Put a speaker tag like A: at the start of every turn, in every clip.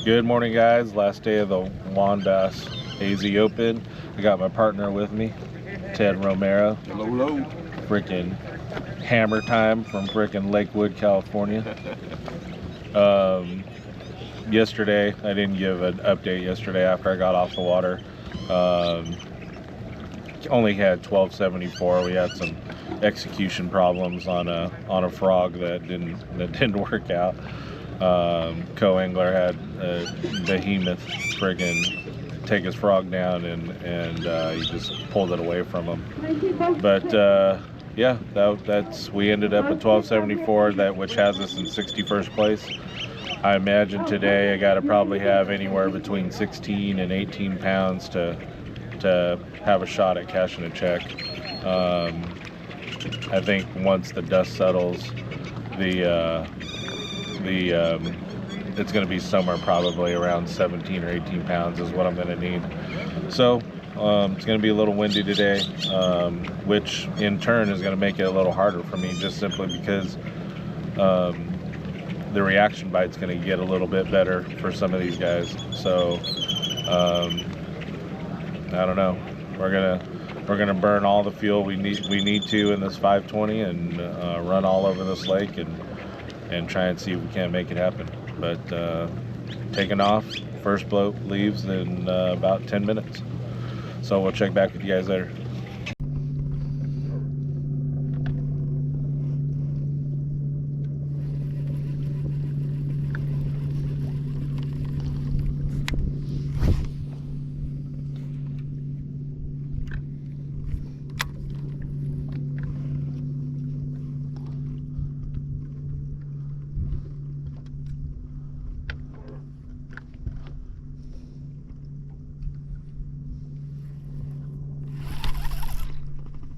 A: Good morning, guys. Last day of the Juan Bass AZ Open. I got my partner with me, Ted Romero.
B: Hello, hello.
A: Freaking hammer time from freaking Lakewood, California. Yesterday, I didn't give an update yesterday after I got off the water. Only had 1274. We had some execution problems on a frog that didn't work out. Co-angler had a behemoth friggin' take his frog down and he just pulled it away from him. But yeah, that's we ended up at 1274, which has us in 61st place. I imagine today I got to probably have anywhere between 16 and 18 pounds to have a shot at cashing a check. I think once the dust settles, it's going to be somewhere probably around 17 or 18 pounds is what I'm going to need. So it's going to be a little windy today, which in turn is going to make it a little harder for me, just simply because the reaction bite's going to get a little bit better for some of these guys. So I don't know. We're gonna burn all the fuel we need to in this 520 and run all over this lake and try and see if we can't make it happen. But taking off, first boat leaves in about 10 minutes. So we'll check back with you guys later.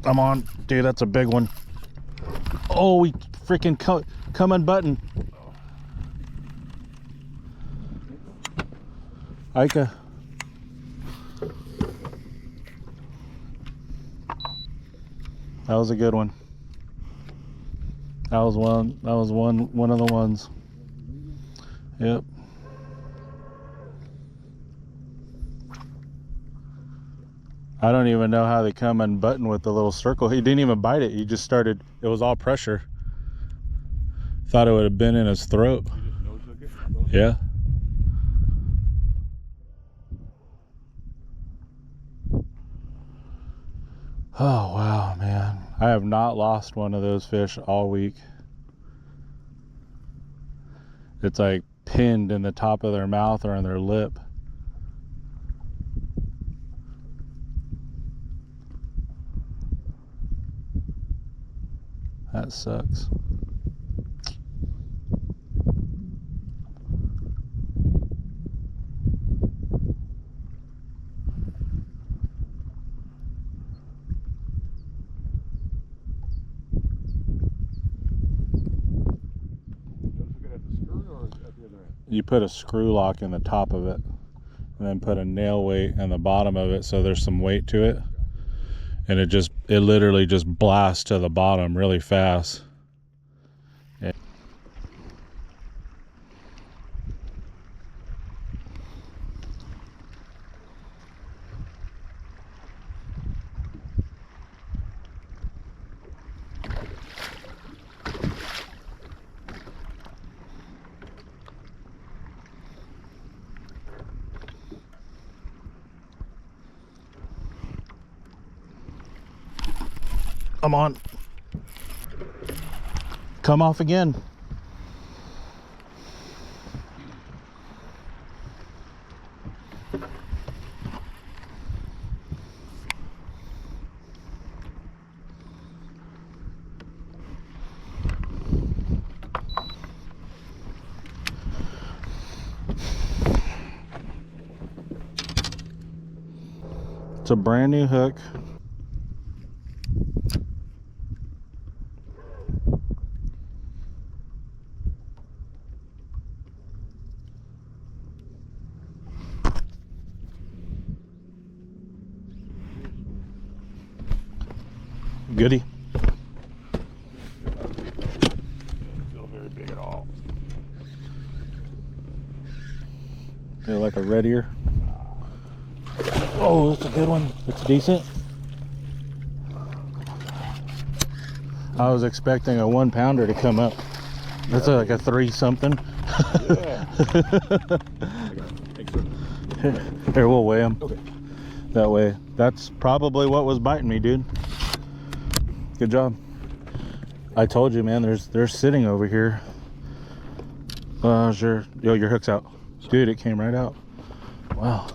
A: I'm on. Dude, that's a big one. Oh, we freaking come unbuttoned. Ika. That was a good one. That was one of the ones. Yep. I don't even know how they come unbuttoned with the little circle. He didn't even bite it. He just started. It was all pressure. Thought it would have been in his throat.
B: You just nose hook it?
A: Yeah. Oh, wow, man. I have not lost one of those fish all week. It's like pinned in the top of their mouth or in their lip. That sucks. You put a screw lock in the top of it and then put a nail weight in the bottom of it so there's some weight to it. And it literally just blasts to the bottom really fast. Yeah. I'm on. Come off again. It's a brand new hook. Goody.
B: Feel very big at all. They're like a red ear. Oh, that's a good one. That's decent. I was expecting a 1 pounder to come up. That's like a 3 something.
C: Yeah.
B: Here, we'll weigh them.
C: Okay.
B: That way. That's probably what was biting me, dude. Good job. I told you, man, they're sitting over here. Sure. Yo, your hook's out. Dude, it came right out. Wow.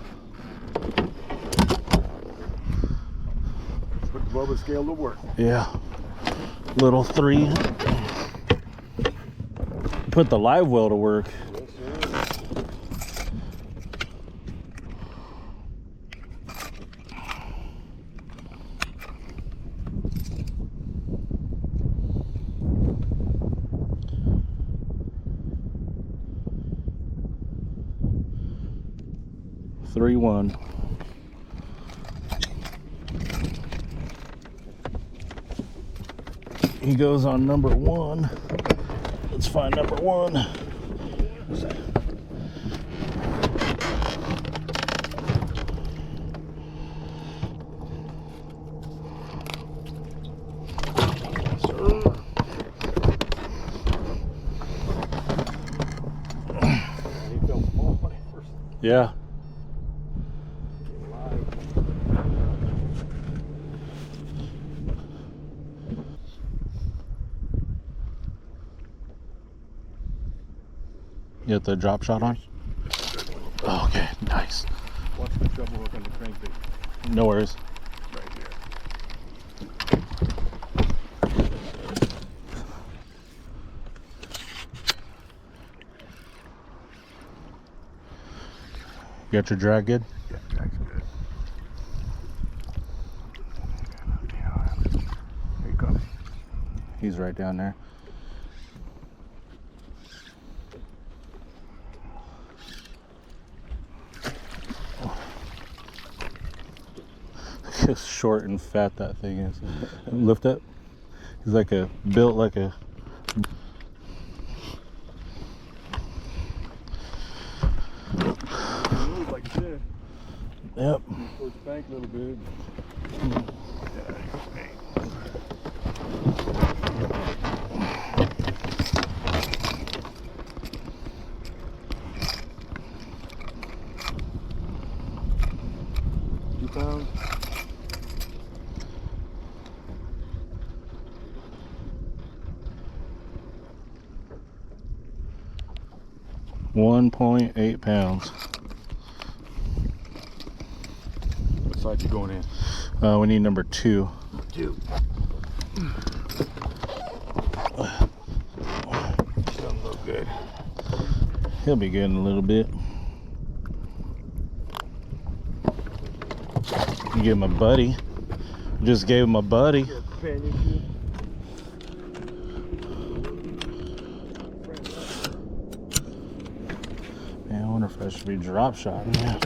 C: Put the Bubba scale to work.
B: Yeah. Little 3. Put the live well to work.
C: Yes, sir.
B: 3-1. He goes on number 1. Let's find number 1. Yeah. You got the drop shot on? Oh, okay, nice.
C: Watch the treble hook on the crankbait.
B: No worries.
C: Right here.
B: You got your drag good?
C: Yeah, drag's good. Here he comes.
B: He's right down there. How short and fat that thing is. Lift up. He's like built like a.
C: Move like you said.
B: Yep.
C: Towards the bank a little bit. Pounds.
B: $1.8 pounds.
C: What side you going in?
B: We need number 2.
C: 2. Doesn't look good.
B: He'll be good in a little bit. You give him a buddy. Just gave him a buddy. Man, I wonder if I should be drop shotting. Yeah.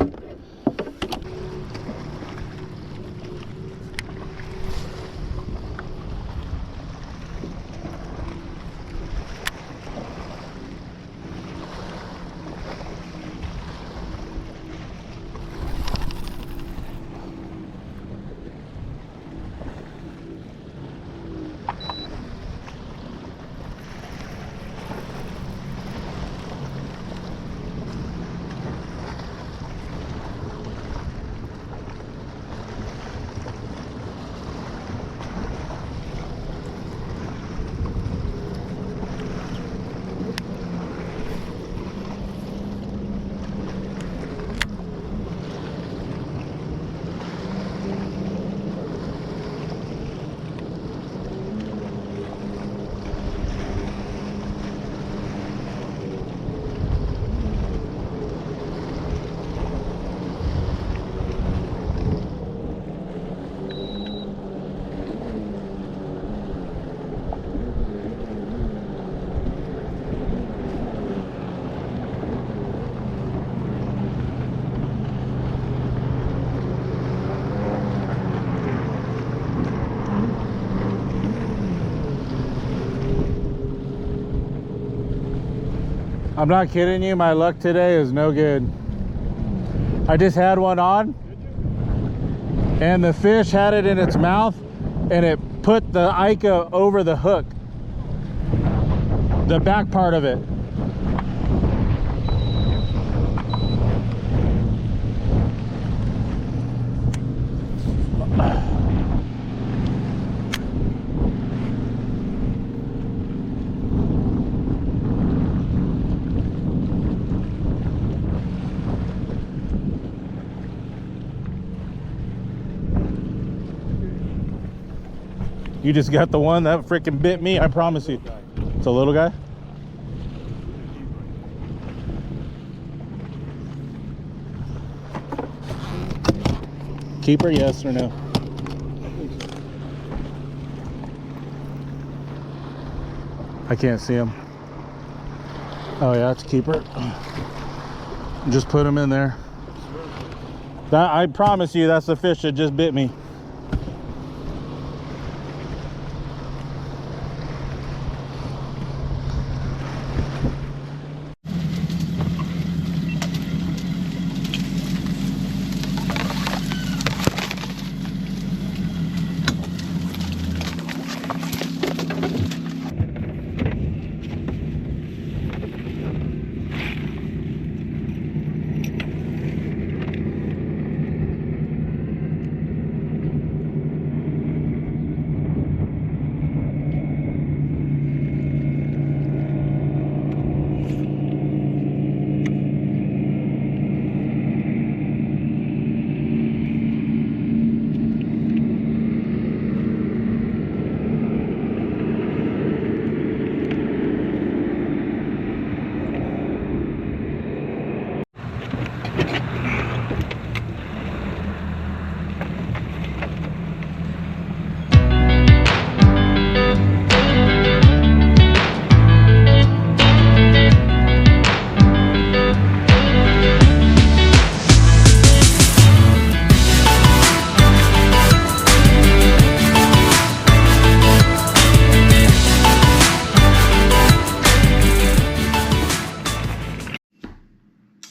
B: I'm not kidding you, my luck today is no good. I just had one on, and the fish had it in its mouth, and it put the Ika over the hook, the back part of it. You just got the one that freaking bit me, I promise you. It's a little guy? Keeper, yes or no? I can't see him. Oh yeah, it's keeper. Just put him in there. That, I promise you, that's the fish that just bit me.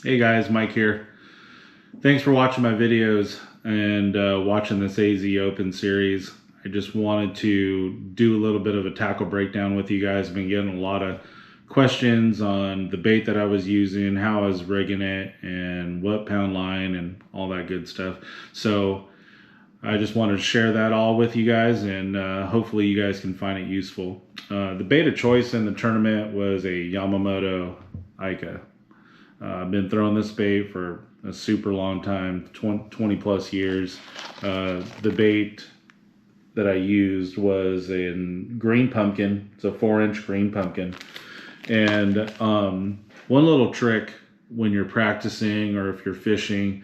B: Hey guys, Mike here. Thanks for watching my videos and watching this AZ Open series. I just wanted to do a little bit of a tackle breakdown with you guys. I've been getting a lot of questions on the bait that I was using, how I was rigging it, and what pound line and all that good stuff. So I just wanted to share that all with you guys, and hopefully you guys can find it useful. The bait of choice in the tournament was a Yamamoto Ika. I've been throwing this bait for a super long time, 20 plus years. The bait that I used was in green pumpkin. It's a 4-inch green pumpkin. And one little trick when you're practicing or if you're fishing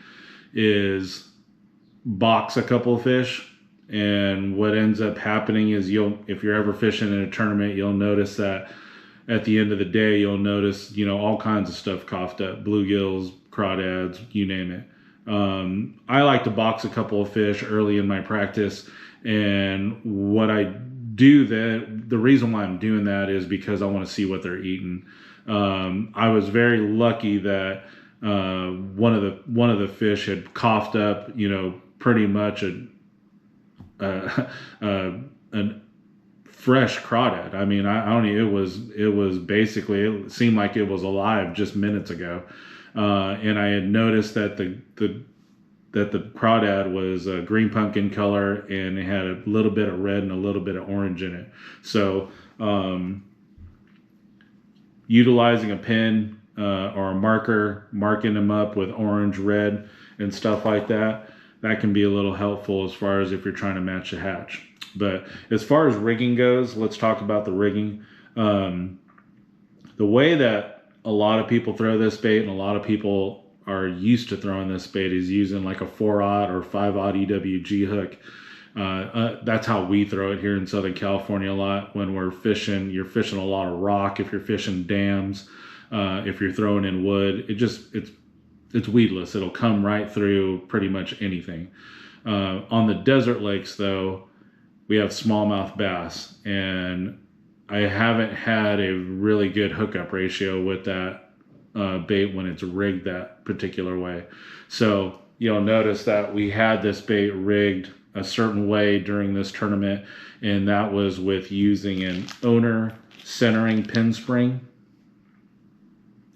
B: is box a couple of fish. And what ends up happening is if you're ever fishing in a tournament, you'll notice that at the end of the day, you'll notice, all kinds of stuff coughed up, bluegills, crawdads, you name it. I like to box a couple of fish early in my practice. And what I do the reason why I'm doing that is because I want to see what they're eating. I was very lucky that one of the fish had coughed up, pretty much an fresh crawdad. I mean, I don't know, it was basically, it seemed like it was alive just minutes ago. And I had noticed that the crawdad was a green pumpkin color, and it had a little bit of red and a little bit of orange in it. So utilizing a pen or a marker, marking them up with orange, red, and stuff like that, that can be a little helpful as far as if you're trying to match a hatch. But as far as rigging goes, let's talk about the rigging. The way that a lot of people throw this bait, and a lot of people are used to throwing this bait, is using like a 4/0 or 5/0 EWG hook. That's how we throw it here in Southern California a lot when we're fishing. You're fishing a lot of rock. If you're fishing dams, if you're throwing in wood, it's weedless. It'll come right through pretty much anything. On the desert lakes though, we have smallmouth bass, and I haven't had a really good hookup ratio with that bait when it's rigged that particular way. So you'll notice that we had this bait rigged a certain way during this tournament, and that was with using an owner centering pin spring.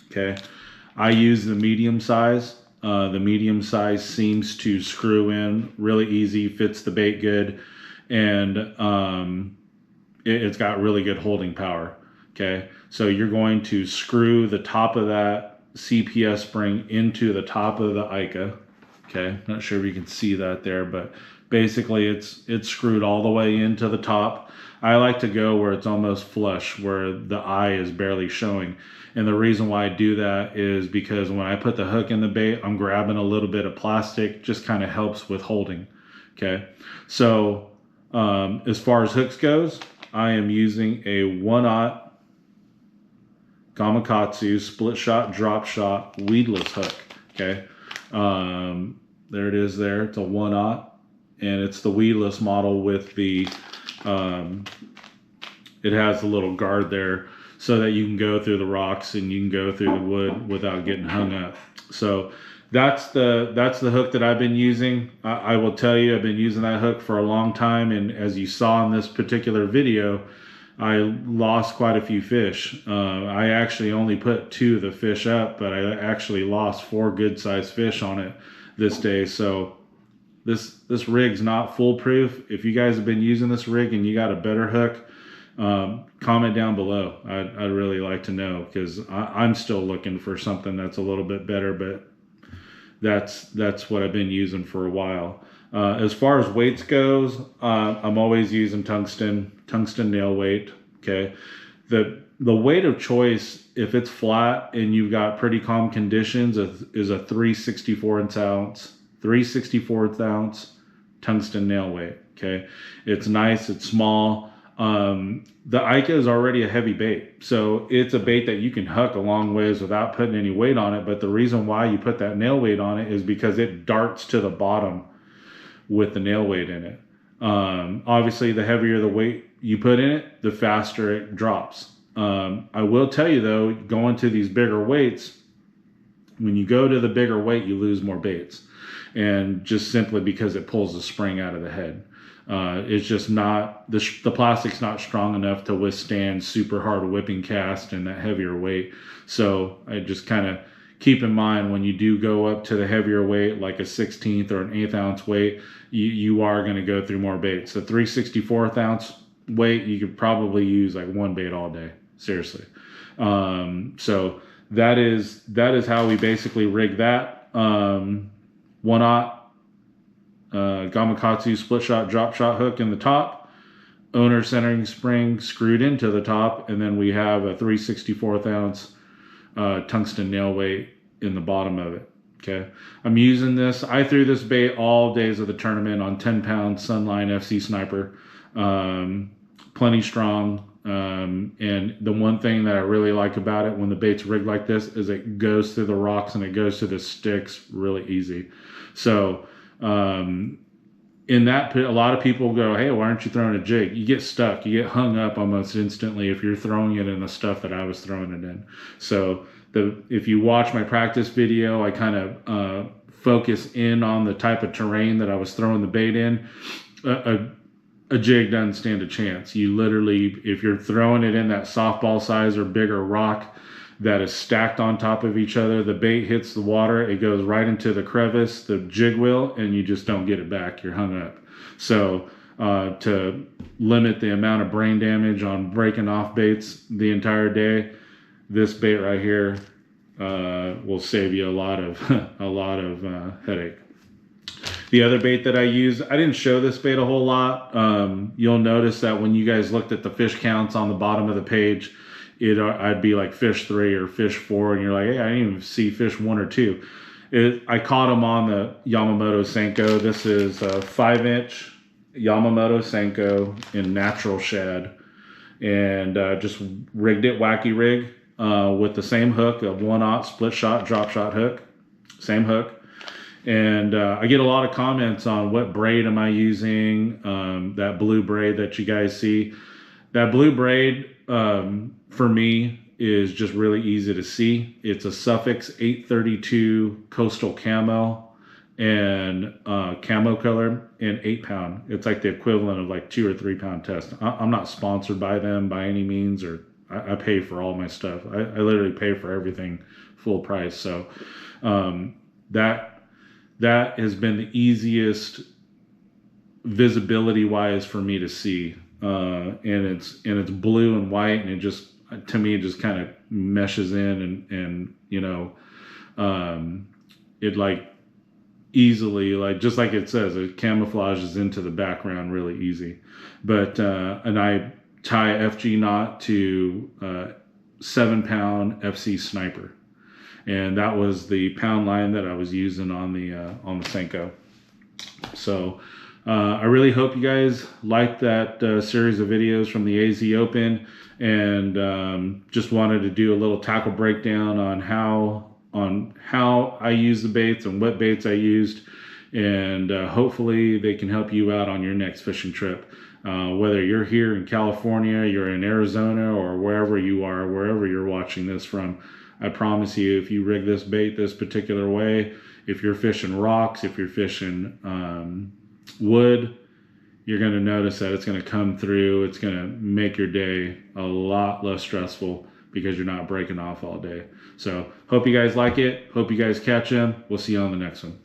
B: Okay, I use the medium size. The medium size seems to screw in really easy, fits the bait good, and it's got really good holding power. Okay, so you're going to screw the top of that CPS spring into the top of the Ika. Okay, not sure if you can see that there, but basically it's screwed all the way into the top. I like to go where it's almost flush, where the eye is barely showing. And the reason why I do that is because when I put the hook in the bait, I'm grabbing a little bit of plastic, just kind of helps with holding. Okay, so as far as hooks goes, I am using a 1/0 Gamakatsu split shot, drop shot, weedless hook. Okay, there it is there. It's a 1/0, and it's the weedless model with the, it has a little guard there so that you can go through the rocks and you can go through the wood without getting hung up. So that's the hook that I've been using. I will tell you, I've been using that hook for a long time, and as you saw in this particular video, I lost quite a few fish. I actually only put 2 of the fish up, but I actually lost 4 good sized fish on it this day. So this rig's not foolproof. If you guys have been using this rig and you got a better hook, comment down below. I'd really like to know, because I'm still looking for something that's a little bit better, but that's what I've been using for a while. As far as weights goes, I'm always using tungsten nail weight. Okay, the weight of choice, if it's flat and you've got pretty calm conditions, is a 3/64 ounce tungsten nail weight. Okay, it's nice, it's small. The Ika is already a heavy bait, so it's a bait that you can hook a long ways without putting any weight on it. But the reason why you put that nail weight on it is because it darts to the bottom with the nail weight in it. Obviously, the heavier the weight you put in it, the faster it drops. I will tell you though, going to these bigger weights, when you go to the bigger weight, you lose more baits, and just simply because it pulls the spring out of the head. It's just not, the plastic's not strong enough to withstand super hard whipping cast and that heavier weight. So I just kind of keep in mind, when you do go up to the heavier weight, like a 16th or an 1/8 ounce weight, you are going to go through more baits. The 3/64 ounce weight, you could probably use like 1 bait all day, seriously. So that is how we basically rig that. 1/0 Gamakatsu split shot, drop shot hook in the top, owner centering spring screwed into the top, and then we have a 3/64 ounce tungsten nail weight in the bottom of it. Okay, I'm using this. I threw this bait all days of the tournament on 10-pound Sunline FC Sniper, plenty strong. And the one thing that I really like about it when the bait's rigged like this is it goes through the rocks and it goes through the sticks really easy. So in that pit, a lot of people go, hey, why aren't you throwing a jig? You get stuck, you get hung up almost instantly if you're throwing it in the stuff that I was throwing it in. So if you watch my practice video, I kind of focus in on the type of terrain that I was throwing the bait in. A jig doesn't stand a chance. You literally, if you're throwing it in that softball size or bigger rock that is stacked on top of each other, the bait hits the water, it goes right into the crevice, the jig wheel, and you just don't get it back. You're hung up. So to limit the amount of brain damage on breaking off baits the entire day, this bait right here will save you a lot of headache. The other bait that I use, I didn't show this bait a whole lot. You'll notice that when you guys looked at the fish counts on the bottom of the page, I'd be like fish 3 or fish 4, and you're like, hey, I didn't even see fish 1 or 2. I caught them on the Yamamoto Senko. This is a 5-inch Yamamoto Senko in natural shad, and just rigged it wacky rig with the same hook, a 1/0 split shot drop shot hook, same hook. And I get a lot of comments on what braid am I using, that blue braid that you guys see. That blue braid, for me, is just really easy to see. It's a Suffix 832 coastal camo and camo color in 8-pound. It's like the equivalent of like 2 or 3 pound test. I'm not sponsored by them by any means, or I pay for all my stuff. I literally pay for everything full price. So that has been the easiest visibility wise for me to see. And it's blue and white, and it just, to me, it just kind of meshes in, and you know, it like easily, like just like it says, it camouflages into the background really easy. But and I tie FG knot to 7-pound FC Sniper, and that was the pound line that I was using on the Senko. So I really hope you guys liked that series of videos from the AZ Open, and just wanted to do a little tackle breakdown on how I use the baits and what baits I used, and hopefully they can help you out on your next fishing trip. Whether you're here in California, you're in Arizona, or wherever you are, wherever you're watching this from, I promise you, if you rig this bait this particular way, if you're fishing rocks, if you're fishing wood, you're going to notice that it's going to come through. It's going to make your day a lot less stressful because you're not breaking off all day. So hope you guys like it. Hope you guys catch them. We'll see you on the next one.